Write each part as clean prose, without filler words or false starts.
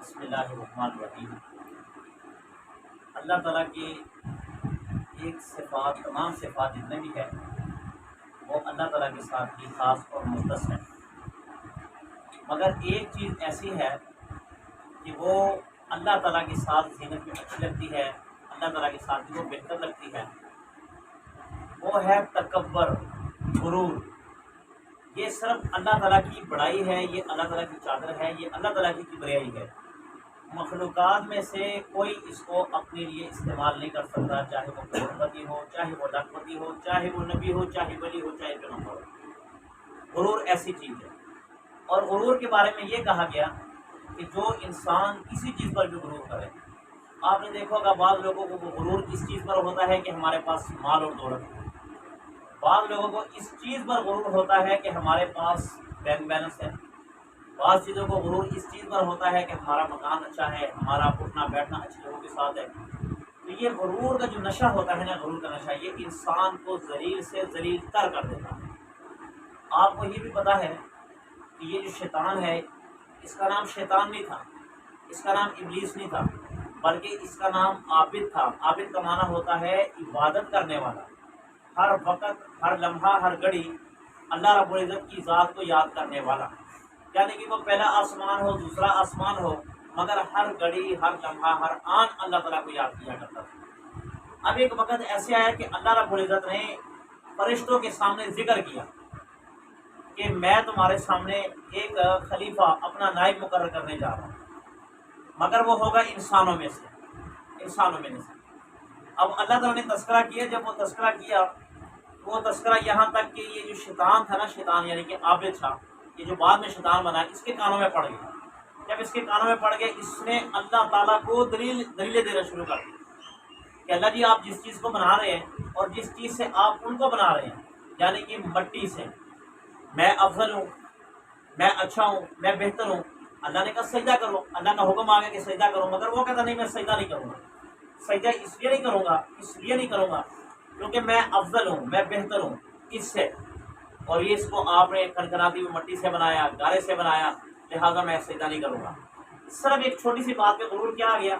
بسم اللہ الرحمن الرحیم۔ اللہ تعالیٰ کی ایک صفات، تمام صفات جتنے بھی ہے وہ اللہ تعالیٰ کے ساتھ ہی خاص اور مختص ہے، مگر ایک چیز ایسی ہے کہ وہ اللہ تعالیٰ کے ساتھ زینت میں اچھی لگتی ہے، اللہ تعالیٰ کے ساتھ بھی وہ بہتر لگتی ہے، وہ ہے تکبر، غرور۔ یہ صرف اللہ تعالیٰ کی بڑائی ہے، یہ اللہ تعالیٰ کی چادر ہے، یہ اللہ تعالیٰ کی کبریائی ہے۔ مخلوقات میں سے کوئی اس کو اپنے لیے استعمال نہیں کر سکتا، چاہے وہ کروڑپتی ہو، چاہے وہ لاکھپتی ہو، چاہے وہ نبی ہو، چاہے ولی ہو، چاہے پیغمبر ہو۔ غرور ایسی چیز ہے، اور غرور کے بارے میں یہ کہا گیا کہ جو انسان کسی چیز پر بھی غرور کرے، آپ نے دیکھا ہوگا بعض لوگوں کو غرور اس چیز پر ہوتا ہے کہ ہمارے پاس مال اور دولت ہے، بعض لوگوں کو اس چیز پر غرور ہوتا ہے کہ ہمارے پاس بینک بیلنس ہے، بعض چیزوں کو غرور اس چیز پر ہوتا ہے کہ ہمارا مکان اچھا ہے، ہمارا اٹھنا بیٹھنا اچھے لوگوں کے ساتھ ہے۔ تو یہ غرور کا جو نشہ ہوتا ہے نا، غرور کا نشہ، یہ انسان کو ذلیل سے ذلیل تر کر دیتا ہے۔ آپ کو یہ بھی پتہ ہے کہ یہ جو شیطان ہے، اس کا نام شیطان نہیں تھا، اس کا نام ابلیس نہیں تھا، بلکہ اس کا نام عابد تھا۔ عابد کا معنی ہوتا ہے عبادت کرنے والا، ہر وقت، ہر لمحہ، ہر گھڑی اللہ رب العزت کی ذات کو یاد کرنے والا، یعنی کہ وہ پہلا آسمان ہو، دوسرا آسمان ہو، مگر ہر گھڑی، ہر لمحہ، ہر آن اللہ تعالیٰ کو یاد کیا کرتا تھا۔ اب ایک وقت ایسے آیا کہ اللہ رب العزت نے فرشتوں کے سامنے ذکر کیا کہ میں تمہارے سامنے ایک خلیفہ، اپنا نائب مقرر کرنے جا رہا ہوں، مگر وہ ہوگا انسانوں میں سے، انسانوں میں سے۔ اب اللہ تعالیٰ نے تذکرہ کیا، جب وہ تذکرہ کیا، وہ تذکرہ یہاں تک کہ یہ جو شیطان تھا نا، شیطان یعنی کہ عابد تھا، یہ جو بعد میں شیطان بنا، اس کے کانوں میں پڑ گیا۔ جب اس کے کانوں میں پڑ گئے، اس نے اللہ تعالیٰ کو دلیلیں دینا شروع کر دی کہ اللہ جی، آپ جس چیز کو بنا رہے ہیں اور جس چیز سے آپ ان کو بنا رہے ہیں، یعنی کہ مٹی سے، میں افضل ہوں، میں اچھا ہوں، میں بہتر ہوں۔ اللہ نے کہا سجدہ کرو، اللہ کا حکم آ گیا کہ سجدہ کرو، مگر وہ کہتا نہیں میں سجدہ نہیں کروں گا، سجدہ اس لیے نہیں کروں گا، اس لیے نہیں کروں گا کیونکہ میں افضل ہوں، میں بہتر ہوں اس سے، اور یہ اس کو آپ نے کنکناتی ہوئی مٹی سے بنایا، گارے سے بنایا، لہٰذا میں سجدہ نہیں کروں گا۔ صرف ایک چھوٹی سی بات پہ غرور کیا آ گیا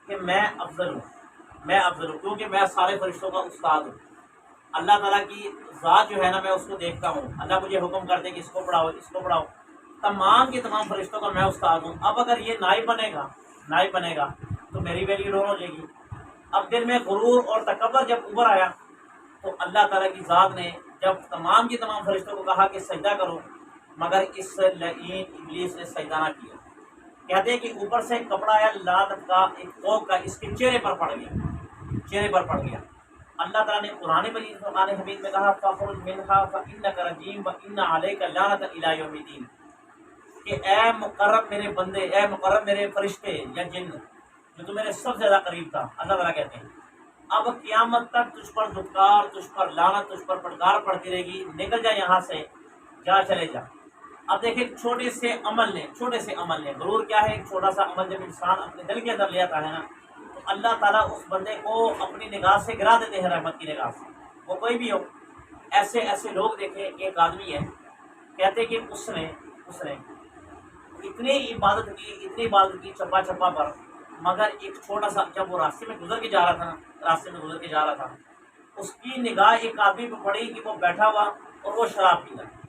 کہ میں افضل ہوں، میں افضل ہوں کیونکہ میں سارے فرشتوں کا استاد ہوں۔ اللہ تعالیٰ کی ذات جو ہے نا، میں اس کو دیکھتا ہوں، اللہ مجھے حکم کرتے کہ اس کو پڑھاؤ، اس کو پڑھاؤ، تمام کے تمام فرشتوں کا میں استاد ہوں۔ اب اگر یہ نائب بنے گا تو میری ویلیو ڈاؤن ہو جائے گی۔ اب دل میں غرور اور تکبر جب ابھر آیا تو اللہ تعالیٰ کی ذات نے جب تمام کے تمام فرشتوں کو کہا کہ سجدہ کرو، مگر اس لعین ابلیس نے سجدہ نہ کیا۔ کہتے ہیں کہ اوپر سے کپڑا آیا لعنت کا، ایک کوک کا، اس کے چہرے پر پڑ گیا، چہرے پر پڑ گیا۔ اللہ تعالیٰ نے قرآن مجید قرآن حمید میں کہا فَخْرُجْ مِنْهَا فَإِنَّكَ رَجِيمٌ وَإِنَّ عَلَيْكَ لَعْنَةً إِلَىٰ يَوْمِ الدِّينِ، کہ اے مقرب میرے بندے، اے مقرب میرے فرشتے یا جن، جو تو میرے سب سے زیادہ قریب تھا، اللہ تعالیٰ کہتے ہیں اب قیامت تک تجھ پر دھتکار، تجھ پر لعنت، تجھ پر پھٹکار پڑتی رہے گی، نکل جا یہاں سے، جا چلے جا۔ اب دیکھیں چھوٹے سے عمل نے غرور کیا ہے؟ ایک چھوٹا سا عمل جب انسان اپنے دل کے اندر لے آتا ہے نا، تو اللہ تعالیٰ اس بندے کو اپنی نگاہ سے گرا دیتے ہیں، رحمت کی نگاہ سے، وہ کوئی بھی ہو۔ ایسے لوگ دیکھیں، ایک آدمی ہے، کہتے کہ اس نے اتنی عبادت کی چپا چپا پر، مگر ایک چھوٹا سا، جب وہ راستے میں گزر کے جا رہا تھا، اس کی نگاہ ایک آدمی پہ پڑی کہ وہ بیٹھا ہوا اور وہ شراب پیتا ہے۔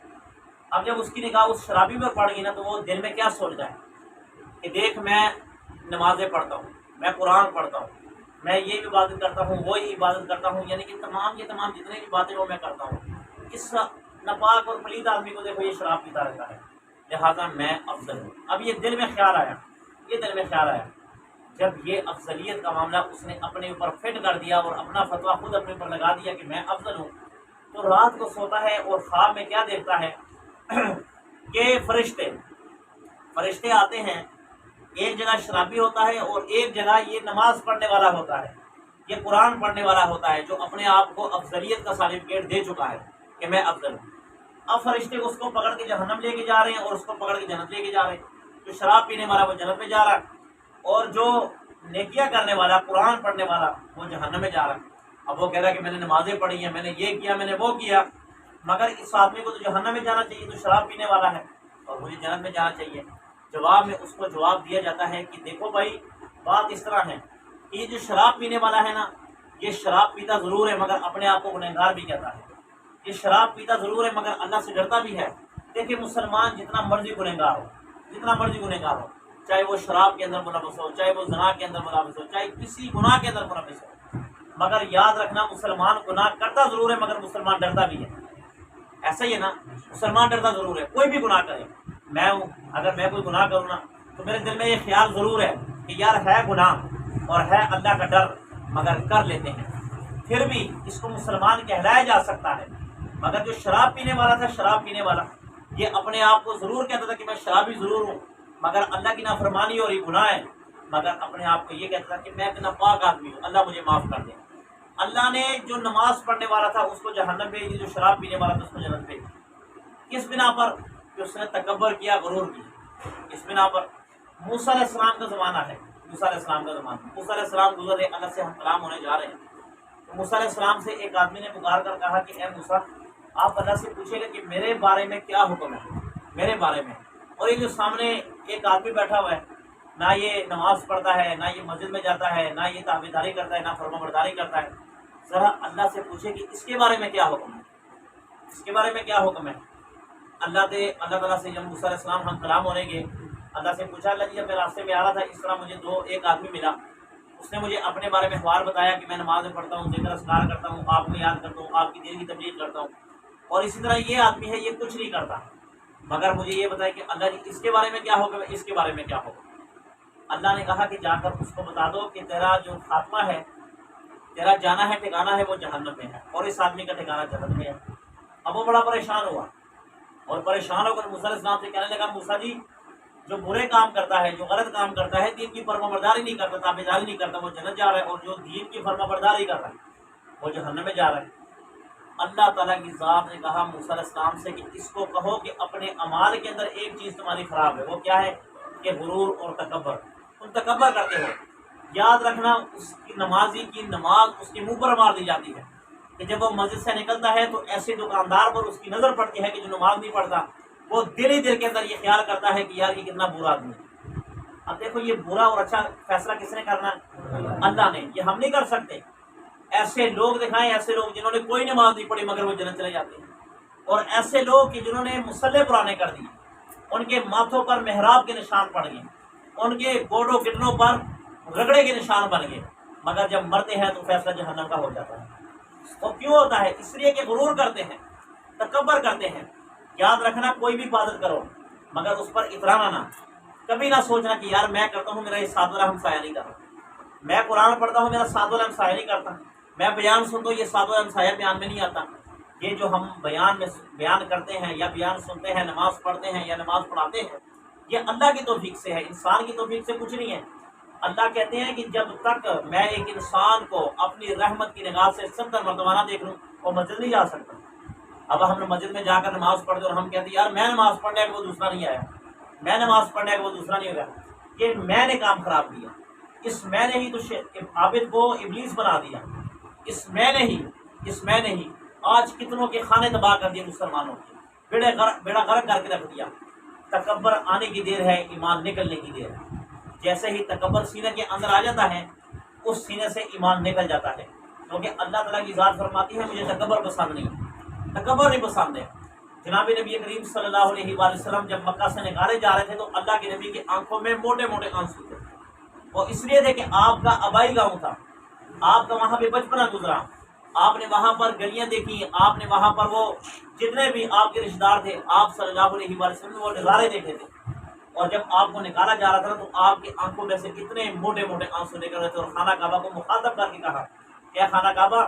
اب جب اس کی نگاہ اس شرابی پر پڑ گئی نا، تو وہ دل میں کیا سوچ جائے کہ دیکھ میں نمازیں پڑھتا ہوں، میں قرآن پڑھتا ہوں، میں یہ بھی عبادت کرتا ہوں، وہ عبادت کرتا ہوں، یعنی کہ تمام جتنے بھی باتیں وہ میں کرتا ہوں۔ اس ناپاک اور پلید آدمی کو دیکھو، یہ شراب پیتا رہتا ہے، لہٰذا میں افضل ہوں۔ اب یہ دل میں خیال آیا، جب یہ افضلیت کا معاملہ اس نے اپنے اوپر فٹ کر دیا اور اپنا فتویٰ خود اپنے اوپر لگا دیا کہ میں افضل ہوں، تو رات کو سوتا ہے اور خواب میں کیا دیکھتا ہے کہ فرشتے آتے ہیں، ایک جگہ شرابی ہوتا ہے اور ایک جگہ یہ نماز پڑھنے والا ہوتا ہے، یہ قرآن پڑھنے والا ہوتا ہے، جو اپنے آپ کو افضلیت کا سرٹیفکیٹ دے چکا ہے کہ میں افضل ہوں۔ اب فرشتے اس کو پکڑ کے جہنم لے کے جا رہے ہیں اور اس کو پکڑ کے جنت لے کے جا رہے ہیں۔ جو شراب پینے والا وہ جنت میں جا رہا ہے، اور جو نیکیاں کرنے والا، قرآن پڑھنے والا، وہ جہنم میں جا رہا ہے۔ اب وہ کہہ رہا ہے کہ میں نے نمازیں پڑھی ہیں، میں نے یہ کیا، میں نے وہ کیا، مگر اس آدمی کو تو جہنم میں جانا چاہیے، تو شراب پینے والا ہے، اور مجھے جنت میں جانا چاہیے۔ جواب میں اس کو جواب دیا جاتا ہے کہ دیکھو بھائی بات اس طرح ہے کہ یہ جو شراب پینے والا ہے نا، یہ شراب پیتا ضرور ہے مگر اپنے آپ کو گنہگار بھی کہتا ہے، یہ شراب پیتا ضرور ہے مگر اللہ سے ڈرتا بھی ہے۔ دیکھیں مسلمان جتنا مرضی گنہگار ہو، جتنا مرضی گنہگار ہو، چاہے وہ شراب کے اندر ملوث ہو، چاہے وہ زنا کے اندر ملوث ہو، چاہے کسی گناہ کے اندر ملوث ہو، مگر یاد رکھنا مسلمان گناہ کرتا ضرور ہے مگر مسلمان ڈرتا بھی ہے۔ ایسا ہی ہے نا، مسلمان ڈرتا ضرور ہے، کوئی بھی گناہ کرے، میں ہوں اگر میں کوئی گناہ کروں نا تو میرے دل میں یہ خیال ضرور ہے کہ یار ہے گناہ اور ہے اللہ کا ڈر، مگر کر لیتے ہیں، پھر بھی اس کو مسلمان کہلایا جا سکتا ہے۔ مگر جو شراب پینے والا تھا، شراب پینے والا یہ اپنے آپ کو ضرور کہتا تھا کہ میں شرابی ضرور ہوں مگر اللہ کی نافرمانی اور یہ گناہ ہے، مگر اپنے آپ کو یہ کہتا تھا کہ میں اتنا پاک آدمی ہوں، اللہ مجھے معاف کر دے۔ اللہ نے جو نماز پڑھنے والا تھا اس کو جہنم بھیج دی، جو شراب پینے والا تھا اس کو جنت بھیج دی۔ کس بنا پر؟ کہ اس نے تکبر کیا، غرور کیا۔ اس بنا پر موسیٰ علیہ السلام کا زمانہ ہے، موسیٰ علیہ السلام کا زمانہ، موسیٰ علیہ السلام گزر رہے، اللہ سے ہم کلام ہونے جا رہے ہیں، تو موسیٰ علیہ السلام سے ایک آدمی نے پکار کر کہا کہ اے موسیٰ، آپ اللہ سے پوچھیں گے کہ میرے بارے میں کیا حکم ہے، میرے بارے میں۔ اور یہ جو سامنے ایک آدمی بیٹھا ہوا ہے، نہ یہ نماز پڑھتا ہے، نہ یہ مسجد میں جاتا ہے، نہ یہ تابعداری کرتا ہے، نہ فرما برداری کرتا ہے، ذرا اللہ سے پوچھے کہ اس کے بارے میں کیا حکم ہے، اس کے بارے میں کیا حکم ہے۔ اللہ تعالیٰ سے جب موسیٰ علیہ السلام ہم کلام ہونے گے، اللہ سے پوچھا اللہ جی جب میں راستے میں آ رہا تھا اس طرح مجھے ایک آدمی ملا، اس نے مجھے اپنے بارے میں حوار بتایا کہ میں نماز میں پڑھتا ہوں، ذکر اذکار کرتا ہوں، آپ کو یاد کرتا ہوں، آپ کی دین کی تبلیغ کرتا ہوں، اور اسی طرح یہ آدمی ہے یہ کچھ نہیں کرتا، مگر مجھے یہ بتایا کہ اللہ جی اس کے بارے میں کیا حکم ہے، اس کے بارے میں کیا حکم۔ اللہ نے کہا کہ جا کر اس کو بتا دو کہ تیرا جو خاتمہ ہے، تیرا جانا ہے ٹھکانا ہے وہ جہنم میں ہے، اور اس آدمی کا ٹھکانا جنت میں ہے۔ اب وہ بڑا پریشان ہوا، اور پریشان ہو کر موسیٰ علیہ السلام سے کہنے لگا موسیٰ جی جو برے کام کرتا ہے، جو غلط کام کرتا ہے، دین کی فرما برداری نہیں کرتا، تابعداری نہیں کرتا، وہ جنت جا رہا ہے، اور جو دین کی فرما برداری کر رہا ہے وہ جہنم میں جا رہا ہے۔ اللہ تعالیٰ کی ذات نے کہا موسیٰ علیہ السلام سے کہ اس کو کہو کہ اپنے اعمال کے اندر ایک چیز تمہاری خراب ہے، وہ کیا ہے کہ غرور اور تکبر، تم تکبر کرتے ہو۔ یاد رکھنا اس کی نمازی کی نماز اس کے منہ پر مار دی جاتی ہے کہ جب وہ مسجد سے نکلتا ہے تو ایسے دکاندار پر اس کی نظر پڑتی ہے کہ جو نماز نہیں پڑھتا، وہ دل ہی دل کے اندر یہ خیال کرتا ہے کہ یار یہ کتنا برا آدمی ہے۔ اب دیکھو یہ برا اور اچھا فیصلہ کس نے کرنا ہے؟ اللہ نے، یہ ہم نہیں کر سکتے۔ ایسے لوگ دکھائیں، ایسے لوگ جنہوں نے کوئی نماز نہیں پڑھی مگر وہ جنت چلے جاتے ہیں، اور ایسے لوگ کہ جنہوں نے مصلے پرانے کر دیے، ان کے ماتھوں پر محراب کے نشان پڑ گئے، ان کے گوڑوں گٹنوں پر رگڑے کے نشان بن گئے، مگر جب مرتے ہیں تو فیصلہ جہنم کا ہو جاتا ہے۔ وہ کیوں ہوتا ہے؟ اس لیے کہ غرور کرتے ہیں، تکبر کرتے ہیں۔ یاد رکھنا کوئی بھی عبادت کرو مگر اس پر اترانا نہ، کبھی نہ سوچنا کہ یار میں کرتا ہوں میرا یہ ساتھ والا ہمسایہ نہیں کرتا، میں قرآن پڑھتا ہوں میرا ساتھ والا ہمسایہ نہیں کرتا، میں بیان سنتا ہوں یہ ساتھ والا ہمسایہ بیان میں نہیں آتا۔ یہ جو ہم بیان کرتے ہیں یا بیان سنتے ہیں، نماز پڑھتے ہیں یا نماز پڑھاتے ہیں، یہ اللہ کی توفیق سے ہے، انسان کی توفیق سے کچھ نہیں ہے۔ اللہ کہتے ہیں کہ جب تک میں ایک انسان کو اپنی رحمت کی نگاہ سے 70 مرتبہ نہ دیکھ لوں وہ مسجد نہیں جا سکتا۔ اب ہم مسجد میں جا کر نماز پڑھتے اور ہم کہتے ہیں یار میں نماز پڑھنے کے وہ دوسرا نہیں آیا، میں نماز پڑھنے کے وہ دوسرا نہیں ہو گیا، یہ میں نے کام خراب کیا، اس میں نے ہی تو عابد کو ابلیس بنا دیا، اس میں نے ہی آج کتنوں کے خانے تباہ کر دیے، مسلمانوں کے بیڑا غرق کر کے رکھ دیا۔ تکبر آنے کی دیر ہے، ایمان نکلنے کی دیر ہے۔ جیسے ہی تکبر سینے کے اندر آ جاتا ہے اس سینے سے ایمان نکل جاتا ہے، کیونکہ اللہ تعالیٰ کی ذات فرماتی ہے مجھے تکبر پسند نہیں، تکبر نہیں پسند ہے۔ جناب نبی کریم صلی اللہ علیہ وآلہ وسلم جب مکہ سے نکالے جا رہے تھے تو اللہ کے نبی کی آنکھوں میں موٹے موٹے آنسو تھے، وہ اس لیے تھے کہ آپ کا آبائی گاؤں تھا، آپ کا وہاں پہ بچپنا گزرا، آپ نے وہاں پر گلیاں دیکھی، آپ نے وہاں پر وہ جتنے بھی آپ کے رشتے دار تھے آپ صلی اللہ علیہ وآلہ وسلم وہ نظارے دیکھے تھے، اور جب آپ کو نکالا جا رہا تھا تو آپ کی آنکھوں میں سے اتنے موٹے موٹے آنسو نکل رہے تھے، اور خانہ کعبہ کو مخاطب کر کے کہا کہ خانہ کعبہ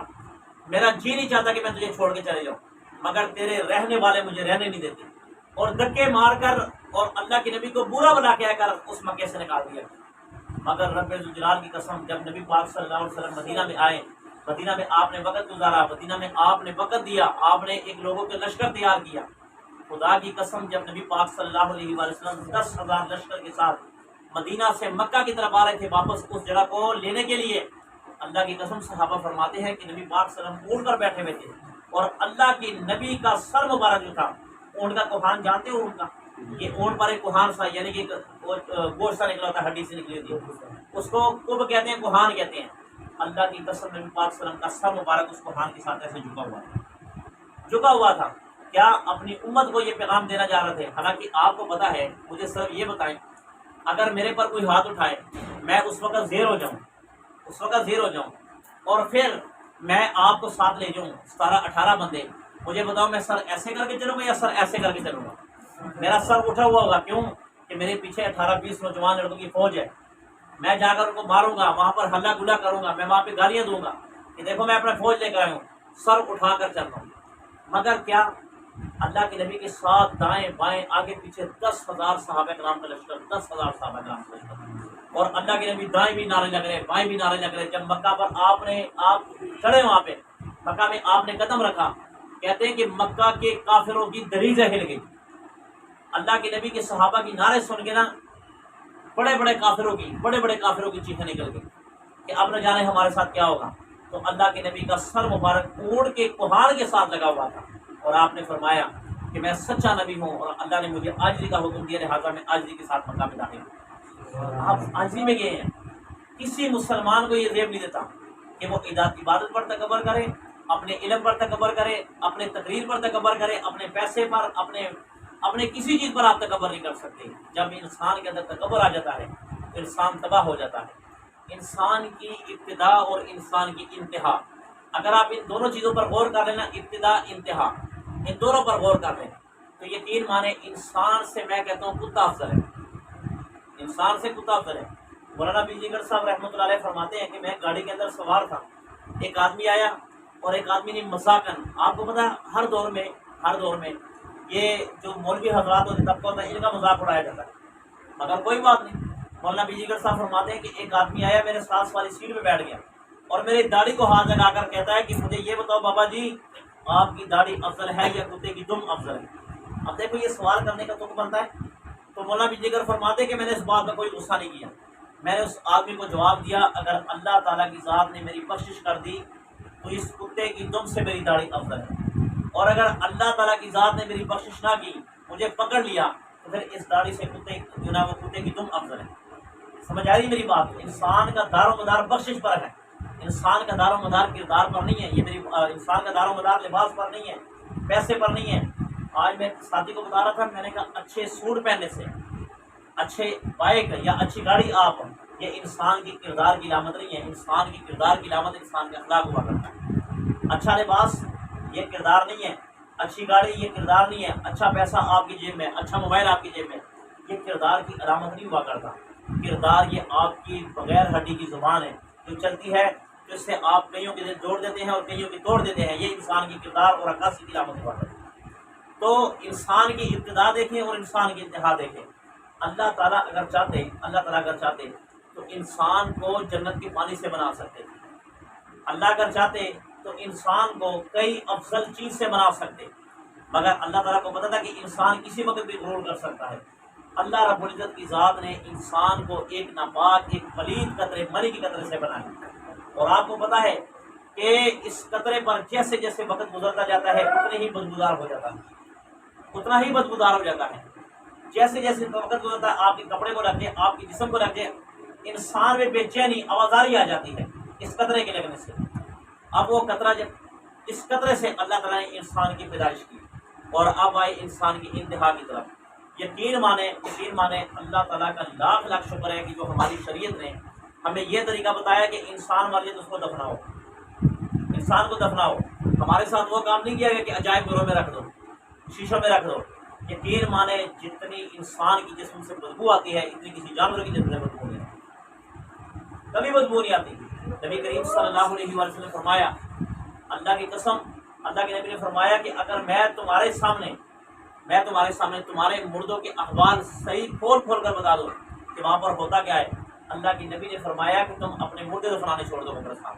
میرا جی نہیں چاہتا کہ میں تجھے چھوڑ کے چلے جاؤں، مگر تیرے رہنے والے مجھے رہنے نہیں دیتے، اور دھکے مار کر اور اللہ کے نبی کو برا بنا کہہ کر اس مکے سے نکال دیا۔ مگر رب ذوالجلال کی قسم جب نبی پاک صلی اللہ علیہ وسلم مدینہ میں آئے، مدینہ میں آپ نے وقت گزارا، مدینہ میں آپ نے وقت دیا، آپ نے ایک لوگوں کے لشکر تیار کیا، خدا کی قسم جب نبی پاک صلی اللہ علیہ وآلہ وسلم 10,000 لشکر کے ساتھ مدینہ سے مکہ کی طرف آ رہے تھے واپس اس جگہ کو لینے کے لیے، اللہ کی قسم صحابہ فرماتے ہیں کہ نبی پاک صلی اللہ علیہ وسلم اونٹ پر بیٹھے ہوئے تھے، اور اللہ کی نبی کا سر مبارک جو تھا اونٹ کا کوہان جانتے ہو، ان کا یہ اونٹ پر ایک کوہان سا، یعنی کہ گوشت سا نکلا تھا، ہڈی سے نکلی تھی، اس کو کب کہتے ہیں، کوہان کہتے ہیں۔ اللہ کی قسم نبی پاک صلی اللہ علیہ وسلم کا سر مبارک اس کوہان کے ساتھ ایسے جھکا ہوا تھا۔ کیا اپنی امت کو یہ پیغام دینا چاہ رہے تھے؟ حالانکہ آپ کو پتا ہے، مجھے صرف یہ بتائیں، اگر میرے پر کوئی ہاتھ اٹھائے، میں اس وقت زیر ہو جاؤں اور پھر میں آپ کو ساتھ لے جاؤں 17-18 بندے، مجھے بتاؤ میں سر ایسے کر کے چلوں گا یا سر ایسے کر کے چلوں گا؟ میرا سر اٹھا ہوا ہوگا، کیوں کہ میرے پیچھے 18-20 نوجوان لڑکوں کی فوج ہے، میں جا کر ان کو ماروں گا، وہاں پر ہلا گلا کروں گا، میں وہاں پہ گالیاں دوں گا کہ دیکھو میں اپنا فوج لے کر آیا ہوں، سر اٹھا کر چل رہا ہوں۔ مگر کیا اللہ کے نبی کے ساتھ دائیں بائیں آگے پیچھے 10,000 صحابہ کرام کا لشکر، 10,000 صحابہ کرام کا لشکر، اور اللہ کے نبی دائیں بھی نعرے لگ رہے، بائیں بھی نعرے لگ رہے۔ جب مکہ پر آپ چڑھے، وہاں پہ مکہ میں آپ نے قدم رکھا، کہتے ہیں کہ مکہ کے کافروں کی دریزیں ہل گئی۔ اللہ کے نبی کے صحابہ کی نعرے سن کے نا بڑے بڑے کافروں کی چیخیں نکل گئی کہ اب نہ جانے ہمارے ساتھ کیا ہوگا۔ تو اللہ کے نبی کا سر مبارک اونٹ کے کوہان کے ساتھ لگا ہوا تھا، اور آپ نے فرمایا کہ میں سچا نبی ہوں اور اللہ نے مجھے عاجزی کا حکم دیا، لہٰذا میں عاجزی کے ساتھ مکہ میں داخل ہوں۔ آپ عاجزی میں گئے ہیں۔ کسی مسلمان کو یہ زیب نہیں دیتا کہ وہ عبادت پر تکبر کرے، اپنے علم پر تکبر کرے، اپنے تقریر پر تکبر کرے، اپنے پیسے پر، اپنے کسی چیز پر آپ تکبر نہیں کر سکتے۔ جب انسان کے اندر تکبر آ جاتا ہے تو انسان تباہ ہو جاتا ہے۔ انسان کی ابتدا اور انسان کی انتہا، اگر آپ ان دونوں چیزوں پر غور کر لینا، ابتدا انتہا، ان دونوں پر غور کر لیں تو یقین مانے انسان سے میں کہتا ہوں کتا افضل ہے، انسان سے کتا افضل ہے۔ مولانا بیجیگر صاحب رحمۃ اللہ علیہ فرماتے ہیں کہ میں گاڑی کے اندر سوار تھا، ایک آدمی آیا اور ایک آدمی نے مذاقن، آپ کو پتا ہے ہر دور میں یہ جو مولوی حضرات اور طبقہ ہوتا ہے ان کا مذاق اڑایا جاتا ہے، مگر کوئی بات نہیں۔ مولانا بیجیگر صاحب فرماتے ہیں کہ ایک آدمی آیا، میرے ساتھ والی سیٹ پہ بیٹھ گیا اور میری داڑھی کو ہاتھ لگا کر کہتا ہے کہ مجھے یہ بتاؤ بابا جی، آپ کی داڑھی افضل ہے یا کتے کی دم افضل ہے؟ اب دیکھو یہ سوال کرنے کا تک بنتا ہے۔ تو مولانا بیجیگر فرماتے ہیں کہ میں نے اس بات کا کوئی غصہ نہیں کیا، میں نے اس آدمی کو جواب دیا، اگر اللہ تعالیٰ کی ذات نے میری بخشش کر دی تو اس کتے کی دم سے میری داڑھی افضل ہے، اور اگر اللہ تعالیٰ کی ذات نے میری بخشش نہ کی، مجھے پکڑ لیا، تو پھر اس داڑھی سے کتے کی دم افضل ہے۔ سمجھ آ رہی میری بات؟ انسان کا دار و مدار بخشش پر ہے، انسان کا دار و مدار کردار پر نہیں ہے، یہ میری انسان کا دار و مدار لباس پر نہیں ہے، پیسے پر نہیں ہے۔ آج میں ساتھی کو بتا رہا تھا، میں نے کہا اچھے سوٹ پہننے سے، اچھے بائک یا اچھی گاڑی آپ، یہ انسان کی کردار کی علامت نہیں ہے۔ انسان کی کردار کی علامت انسان کا اخلاق ہوا کرتا ہے۔ اچھا لباس یہ کردار نہیں ہے، اچھی گاڑی یہ کردار نہیں ہے، اچھا پیسہ آپ کی جیب میں، اچھا موبائل آپ کی جیب میں، یہ کردار کی علامت نہیں ہوا کرتا۔ کردار یہ آپ کی بغیر ہڈی کی زبان ہے جو چلتی ہے، جس سے آپ کئیوں کے دل جوڑ دیتے ہیں اور کئیوں کی توڑ دیتے ہیں، یہ انسان کی کردار اور عکاسی کی علامت ہوا کرتا ہے۔ تو انسان کی ابتدا دیکھیں اور انسان کی انتہا دیکھیں۔ اللہ تعالیٰ اگر چاہتے تو انسان کو جنت کے پانی سے بنا سکتے تھے، اللہ اگر چاہتے تو انسان کو کئی افضل چیز سے بنا سکتے، مگر اللہ تعالیٰ کو پتا تھا کہ انسان کسی وقت بھی غرور کر سکتا ہے۔ اللہ رب العزت کی ذات نے انسان کو ایک ناپاک، ایک پلید قطرے، منی کے قطرے سے بنایا، اور آپ کو پتا ہے کہ اس قطرے پر جیسے جیسے وقت گزرتا جاتا ہے اتنے ہی بدبودار ہو جاتا ہے، اتنا ہی بدبودار ہو جاتا ہے۔ جیسے جیسے وقت گزرتا ہے، آپ کے کپڑے کو رکھے، آپ کے جسم کو رکھے، انسان میں بے چینی، آوازاری آ جاتی ہے اس قطرے کے لگنے سے۔ اب وہ قطرہ، جب اس قطرے سے اللہ تعالیٰ نے انسان کی پیدائش کی اور اب آئے انسان کی انتہا کی طرف۔ یقین مانے اللہ تعالیٰ کا لاکھ لاکھ شکر ہے کہ جو ہماری شریعت نے ہمیں یہ طریقہ بتایا کہ انسان مر جائے تو اس کو دفناؤ، انسان کو دفناؤ۔ ہمارے ساتھ وہ کام نہیں کیا گیا کہ عجائب گھروں میں رکھ دو، شیشوں میں رکھ دو۔ یقین مانے جتنی انسان کی جسم سے بدبو آتی ہے اتنی کسی جانور کی جسم سے بدبو نہیں آتی، کبھی بدبو نہیں آتی۔ نبی کریم صلی اللہ علیہ وسلم نے فرمایا، اللہ کی قسم، اللہ کے نبی نے فرمایا کہ اگر میں تمہارے سامنے تمہارے مردوں کے احوال صحیح کھول کر بتا دوں کہ وہاں پر ہوتا کیا ہے، اللہ کے نبی نے فرمایا کہ تم اپنے مردے دفنانے چھوڑ دو قبرستان،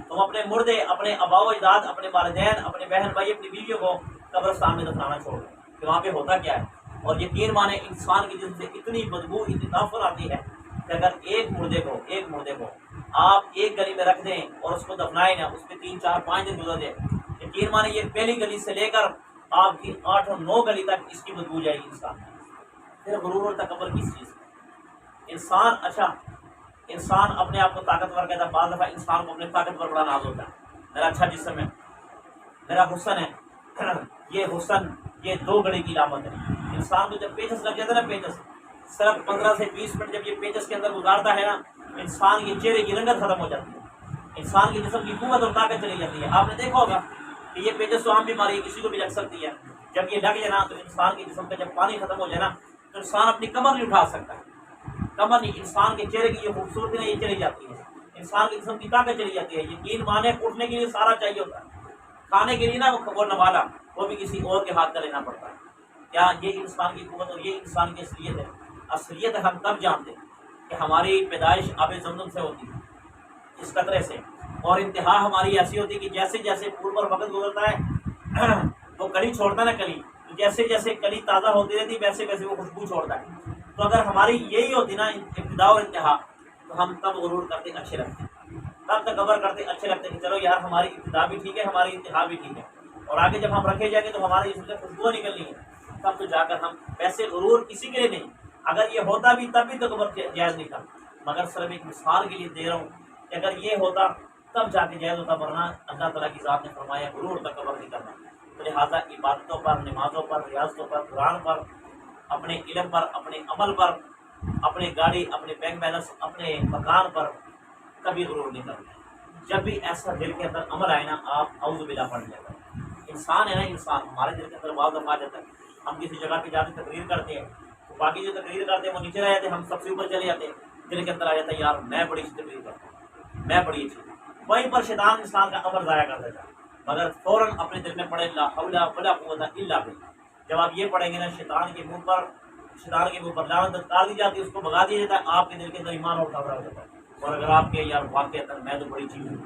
تم اپنے مردے، اپنے آبا و اجداد، اپنے والدین، اپنے بہن بھائی، اپنی بیویوں کو قبرستان میں دفنانا چھوڑ دو کہ وہاں پہ ہوتا کیا ہے۔ اور یقین مانے انسان کی جسم سے اتنی بدبو، اتنی نفرت آتی ہے کہ اگر ایک مردے کو آپ ایک گلی میں رکھ دیں اور اس کو دفنائیں نا، اس پہ 3 4 5 دن گزر جائے، یقین مانے یہ پہلی گلی سے لے کر آپ کی 8 اور 9 گلی تک اس کی بدبو جائے گی انسان میں. پھر غرور اور تکبر کس چیز کا؟ انسان اچھا انسان اپنے آپ کو طاقتور کہتا ہے. بعض دفعہ انسان کو اپنے طاقتور بڑا ناز ہوتا ہے. میرا اچھا جسم ہے, میرا حسن ہے. یہ حسن یہ 2 گھڑی کی علامت ہے. انسان کو جب پیچس لگ جاتا ہے نا, پیچس صرف 15 سے 20 منٹ جب یہ پیچس کے اندر گزارتا ہے نا, انسان کے چہرے کی رنگت ختم ہو جاتی ہے, انسان کے جسم کی قوت اور طاقت چلی جاتی ہے. آپ نے دیکھا ہوگا کہ یہ پیچس تو عام بیماری کسی کو بھی لگ سکتی ہے. جب یہ لگ جائے نا تو انسان کے جسم کا جب پانی ختم ہو جائے نا تو انسان اپنی کمر نہیں اٹھا سکتا. کمر نہیں, انسان کے چہرے کی یہ خوبصورتی نا یہ چلی جاتی ہے, انسان کے جسم کی طاقت چلی جاتی ہے. یقین مانے اٹھنے کے لیے سارا چاہیے ہوتا ہے, کھانے کے لیے نا وہ نوالا وہ بھی کسی اور کے ہاتھ کا لینا پڑتا ہے. کیا یہ انسان کی قوت اور یہ انسان کی اصلیت ہے. اصلیت ہم تب جانتے ہیں کہ ہماری پیدائش آب زمزم سے ہوتی ہے, اس قطرے سے, اور انتہا ہماری ایسی ہوتی ہے کہ جیسے جیسے پھول پر وقت گزرتا ہے وہ کلی چھوڑتا ہے نا, کلی جیسے جیسے کلی تازہ ہوتی رہتی ویسے ویسے وہ خوشبو چھوڑتا ہے. تو اگر ہماری یہی ہوتی نا ابتدا اور انتہا, تو ہم تب غرور کرتے اچھے لگتے, تب تکبر کرتے اچھے لگتے کہ چلو یار ہماری ابتدا بھی ٹھیک ہے, ہماری انتہا بھی ٹھیک ہے, اور آگے جب ہم رکھے جائیں گے تو ہماری جسم سے خوشبو نکلنی ہے. تب تو جا کر ہم ویسے غرور کسی کے لیے نہیں, اگر یہ ہوتا بھی تب بھی تکبر جائز نہیں تھا, مگر صرف ایک مثال کے لیے دے رہا ہوں کہ اگر یہ ہوتا تب جا کے جائز ہوتا, ورنہ اللہ تعالیٰ کی ذات نے فرمایا غرور تکبر نہیں کرنا. تو لہٰذا عبادتوں پر, نمازوں پر, ریاضتوں پر, قرآن پر, اپنے علم پر, اپنے عمل پر, اپنے گاڑی, اپنے بینک بیلنس, اپنے مکان پر کبھی غرور نہیں کرنا. جب بھی ایسا دل کے اندر عمل آئے نا, آپ اعوذ باللہ پڑھ لیا کریں. انسان ہے نا, انسان ہمارے دل کے اندر بعض دفعہ آ جاتا ہے. ہم کسی جگہ پہ جاتے تقریر کرتے ہیں تو باقی جو تقریر کرتے ہیں وہ نیچے رہ جاتے ہیں, ہم سب سے اوپر چلے جاتے ہیں. دل کے اندر آ جاتا ہے یار میں بڑی اچھی تقریر کرتا ہوں, میں بڑی اچھی. وہیں پر شیطان انسان کا عمل ضائع کر دیتا ہے, مگر فوراً اپنے دل میں پڑھے لا حول ولا قوت الا باللہ. جب آپ یہ پڑھیں گے نا, شیطان کے منہ پر لعنت ڈال دی جاتی ہے, اس کو بھگا دیا جاتا ہے. آپ کے دل کے اندر ایمان اور خبر ہو جاتا ہے. اور اگر آپ کے یار واقع میں تو بڑی چیز ہوں,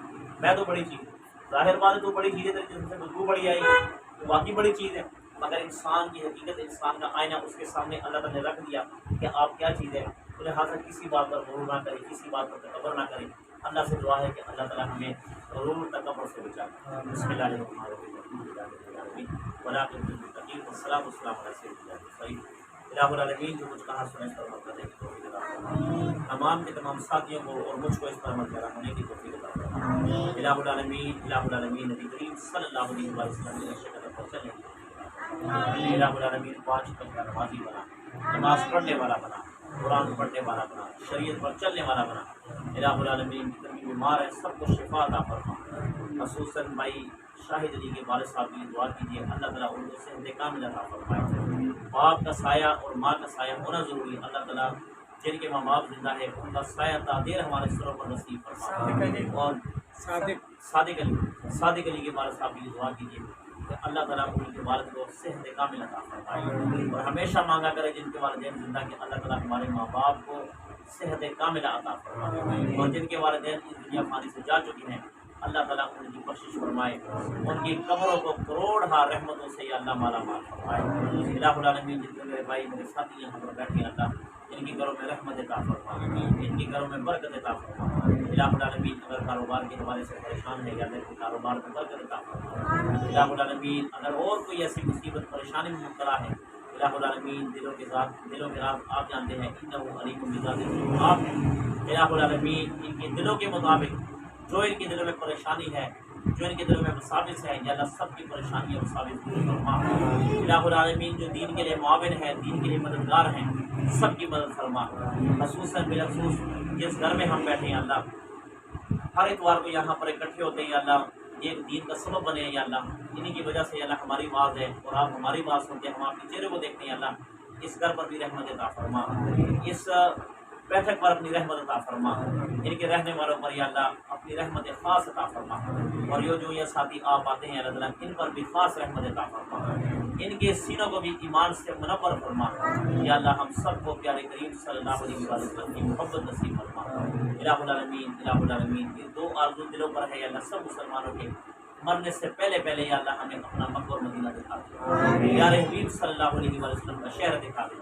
میں تو بڑی چیز ہوں, ظاہر بات ہے تو بڑی چیز ہے, جس سے بدبو بڑی آئی ہے تو واقعی بڑی چیز ہے. مگر انسان کی حقیقت, انسان کا آئینہ اس کے سامنے اللہ تعالیٰ نے رکھ دیا کہ آپ کیا چیز ہے. تو لہٰذا کسی بات پر غرور نہ کریں, کسی بات پر تکبر نہ کریں. اللہ سے دعا ہے کہ اللہ تعالیٰ ہمیں غرور تکبر سے بچائے. بسم اللہ الرحمن الرحیم. والسلام علی سیدنا الہ العالمین. جو کچھ کہا سنے اس پر عمل کرنے کی توفیق عطا فرمائے. تمام کے تمام ساتھیوں کو اور مجھ کو اس پر عمل کرا ہونے کی توفیق عطا فرمائے. الہ العالمین نبی کریم صلی اللہ علیہ وسلم کی شکل پر چلیں. الہ العالمین 5 وقت کا نمازی بنا, نماز پڑھنے والا بنا, قرآن پڑھنے والا بنا, شریعت پر چلنے والا بنا. الہ العالمین جتنے بیمار ہیں سب کو شفا عطا فرما. خصوصاً بھائی شاہد علی کے والد صاحب کی دعا کیجیے, اللہ تعالیٰ ان کو صحت کامل عطا فرمائے. باپ کا سایہ اور ماں کا سایہ ہونا ضروری ہے. اللہ تعالیٰ جن کے ماں باپ زندہ ہے ان کا سایہ تعدیر ہمارے سروں پر نصیب فرمائے. اور صادق علی کے والد صاحب کی دعا کیجیے کہ اللہ تعالیٰ ان کے والد کو صحت کامل عطا فرمائے. اور ہمیشہ مانگا کرے جن کے والدین زندہ کہ اللہ تعالیٰ ہمارے ماں باپ کو صحت کاملہ عطا فرمائے. اور جن کے والدین اس دنیا فانی سے جا چکی ہیں اللہ تعالیٰ ان کی بخشش فرمائے, ان کی قبروں کو کروڑ رحمتوں سے یا اللہ مالا مال فرمائے. الہ العالمین جتنے میرے بھائی میرے ساتھی یہاں پر بیٹھے ہیں اللہ ان کی گھروں میں رحمت عطا فرما, ان کی گھروں میں برکت عطا فرما. الہ العالمین اگر کاروبار کے حوالے سے پریشان ہے یا میرے کاروبار میں برکت عطا فرما. الہ العالمین اگر اور کوئی ایسی مصیبت پریشانی میں مبتلا ہے الہ العالمین دلوں کے راز آپ جانتے ہیں, انہ علیم بذات الصدور. الہ العالمین ان کے دلوں کے مطابق جو ان کے دلوں میں پریشانی ہے, جو ان کے دلوں میں مساوس ہے, یا اللہ سب کی پریشانی اور مساوس دور فرما. الہ العالمین جو دین کے لیے معاون ہے, دین کے لیے مددگار ہیں, سب کی مدد فرما. خصوصاً بالخصوص جس گھر میں ہم بیٹھے ہیں اللہ ہر اتوار کو یہاں پر اکٹھے ہوتے ہیں یا اللہ یہ دین کا سبب بنے ہیں یا اللہ انہیں کی وجہ سے یا اللہ ہماری بات ہے اور آپ ہماری بات سنتے ہیں, ہم آپ کے چہرے کو دیکھتے ہیں. اللہ اس گھر پر بھی رحمت عطا فرما, اس بیٹھک پر اپنی رحمت عطا فرما, ان کے رہنے والوں پر یا اللہ اپنی رحمت خاص عطا فرما. اور جو یہ ساتھی آپ آتے ہیں اللہ تعالیٰ ان پر بھی خاص رحمت عطا فرما, ان کے سینوں کو بھی ایمان سے منور فرما. یا اللہ ہم سب کو پیارے کریم صلی اللہ علیہ وسلم کی محبت نصیب فرما. الہ العالمین یہ 2 آرزو دلوں پر ہے یا اللہ سب مسلمانوں کے مرنے سے پہلے پہلے یا اللہ ہمیں اپنا مکہ اور مدینہ دکھا دے، یا حبیب صلی اللہ علیہ وسلم کا شہر دکھا دے،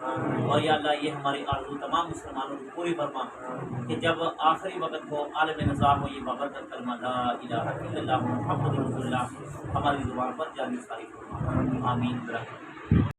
اور یا اللہ یہ ہماری آرزو تمام مسلمانوں کو پوری فرما کہ جب آخری وقت ہو، عالم نظام ہو، یہ بابرکت کلمہ لا الہ الا اللہ محمد رسول اللہ ہماری زبان پر جاری ساری فرما، آمین برحمتک۔